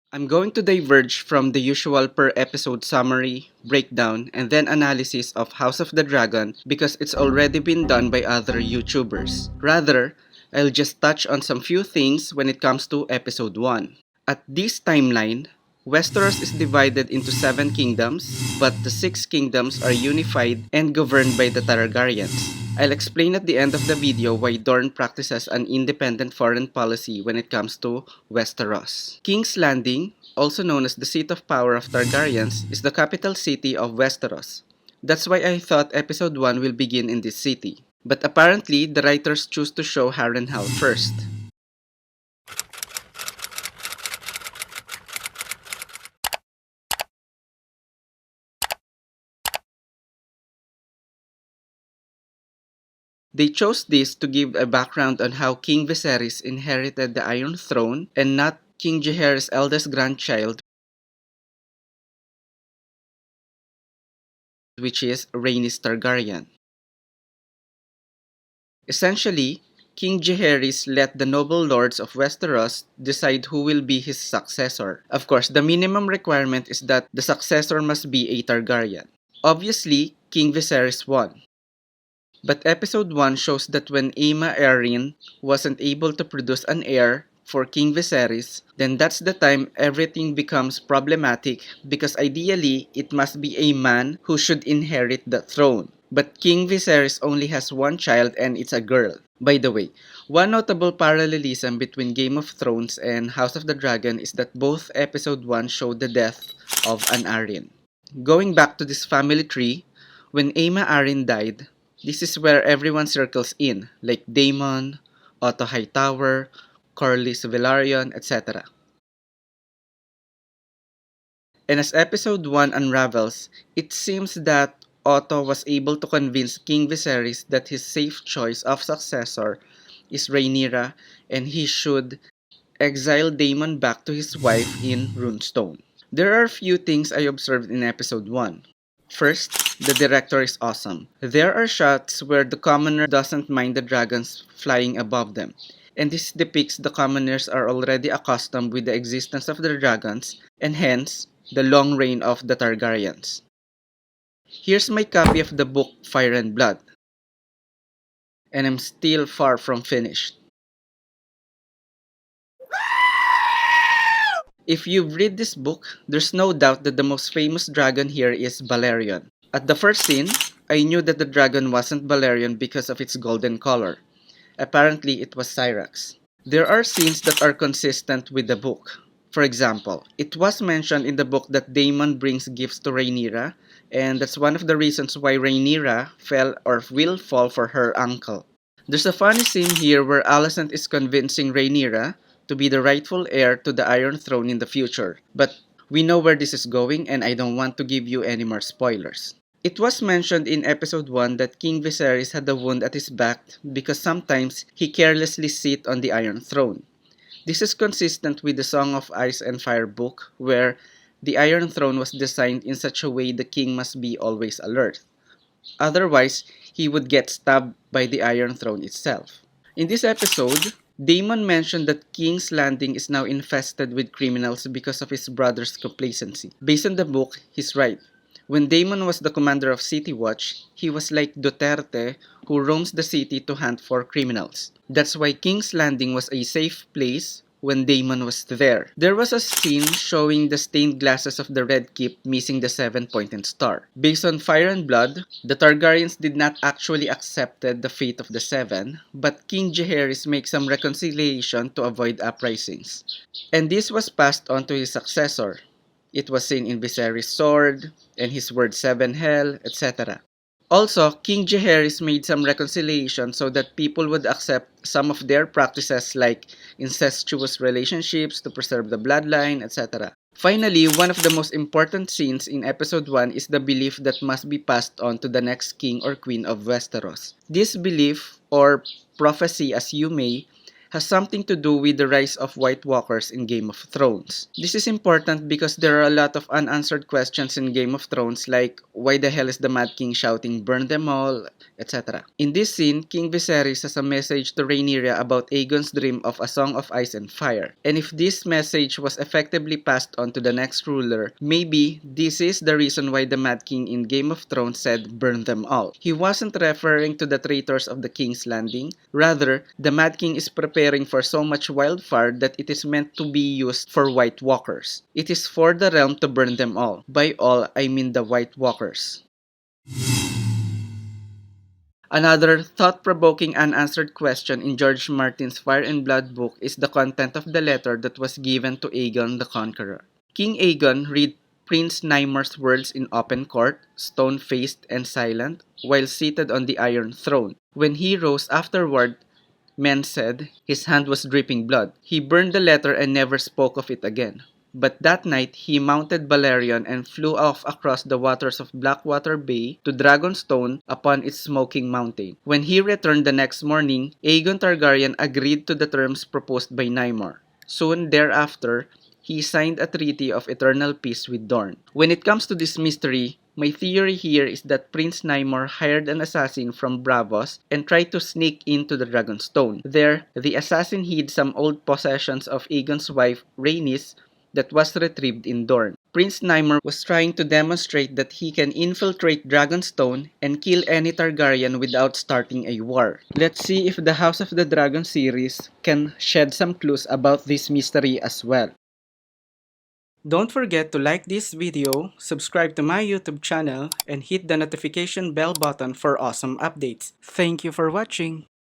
I'm going to diverge from the usual per episode summary, breakdown, and then analysis of House of the Dragon because it's already been done by other YouTubers. Rather, I'll just touch on some few things when it comes to episode 1. At this timeline, Westeros is divided into 7 kingdoms, but the 6 kingdoms are unified and governed by the Targaryens. I'll explain at the end of the video why Dorne practices an independent foreign policy when it comes to Westeros. King's Landing, also known as the seat of power of Targaryens, is the capital city of Westeros. That's why I thought episode 1 will begin in this city. But apparently, the writers choose to show Harrenhal first. They chose this to give a background on how King Viserys inherited the Iron Throne and not King Jaeherys' eldest grandchild, which is Rhaenys Targaryen. Essentially, King Jaeherys let the noble lords of Westeros decide who will be his successor. Of course, the minimum requirement is that the successor must be a Targaryen. Obviously, King Viserys won. But episode 1 shows that when Aemma Arryn wasn't able to produce an heir for King Viserys, then that's the time everything becomes problematic because ideally it must be a man who should inherit the throne. But King Viserys only has one child and it's a girl. By the way, one notable parallelism between Game of Thrones and House of the Dragon is that both episode 1 showed the death of an Arryn. Going back to this family tree, when Aemma Arryn died, this is where everyone circles in, like Daemon, Otto Hightower, Corlys Velaryon, etc. And as episode 1 unravels, it seems that Otto was able to convince King Viserys that his safe choice of successor is Rhaenyra and he should exile Daemon back to his wife in Runestone. There are a few things I observed in episode 1. First, the director is awesome. There are shots where the commoner doesn't mind the dragons flying above them, and this depicts the commoners are already accustomed with the existence of the dragons, and hence, the long reign of the Targaryens. Here's my copy of the book Fire and Blood, and I'm still far from finished. If you've read this book, there's no doubt that the most famous dragon here is Balerion. At the first scene, I knew that the dragon wasn't Balerion because of its golden color. Apparently, it was Syrax. There are scenes that are consistent with the book. For example, it was mentioned in the book that Daemon brings gifts to Rhaenyra, and that's one of the reasons why Rhaenyra fell or will fall for her uncle. There's a funny scene here where Alicent is convincing Rhaenyra to be the rightful heir to the Iron Throne in the future, but we know where this is going and I don't want to give you any more spoilers. It was mentioned in episode 1 that King Viserys had a wound at his back because sometimes he carelessly sat on the Iron Throne. This is consistent with the Song of Ice and Fire book where the Iron Throne was designed in such a way the king must be always alert. Otherwise, he would get stabbed by the Iron Throne itself. In this episode, Daemon mentioned that King's Landing is now infested with criminals because of his brother's complacency. Based on the book, he's right. When Daemon was the commander of City Watch, he was like Duterte who roams the city to hunt for criminals. That's why King's Landing was a safe place when Daemon was there. There was a scene showing the stained glasses of the Red Keep missing the 7-pointed star. Based on Fire and Blood, the Targaryens did not actually accept the fate of the Seven, but King Jaeherys makes some reconciliation to avoid uprisings. And this was passed on to his successor. It was seen in Viserys' sword, and his word Seven Hell, etc. Also, King Jaeherys made some reconciliation so that people would accept some of their practices like incestuous relationships to preserve the bloodline, etc. Finally, one of the most important scenes in episode 1 is the belief that must be passed on to the next king or queen of Westeros. This belief, or prophecy as you may, has something to do with the rise of White Walkers in Game of Thrones. This is important because there are a lot of unanswered questions in Game of Thrones like why the hell is the Mad King shouting burn them all, etc. In this scene, King Viserys has a message to Rhaenyra about Aegon's dream of a Song of Ice and Fire. And if this message was effectively passed on to the next ruler, maybe this is the reason why the Mad King in Game of Thrones said burn them all. He wasn't referring to the traitors of the King's Landing. Rather, the Mad King is preparing for so much wildfire that it is meant to be used for White Walkers. It is for the realm to burn them all. By all, I mean the White Walkers. Another thought-provoking unanswered question in George Martin's Fire and Blood book is the content of the letter that was given to Aegon the Conqueror. King Aegon read Prince Nymor's words in open court, stone-faced and silent, while seated on the Iron Throne. When he rose afterward, men said his hand was dripping blood. He burned the letter and never spoke of it again. But that night, he mounted Balerion and flew off across the waters of Blackwater Bay to Dragonstone upon its smoking mountain. When he returned the next morning, Aegon Targaryen agreed to the terms proposed by Nymor. Soon thereafter, he signed a treaty of eternal peace with Dorne. When it comes to this mystery, my theory here is that Prince Nymor hired an assassin from Braavos and tried to sneak into the Dragonstone. There, the assassin hid some old possessions of Aegon's wife, Rhaenys, that was retrieved in Dorne. Prince Nymor was trying to demonstrate that he can infiltrate Dragonstone and kill any Targaryen without starting a war. Let's see if the House of the Dragon series can shed some clues about this mystery as well. Don't forget to like this video, subscribe to my YouTube channel, and hit the notification bell button for awesome updates. Thank you for watching!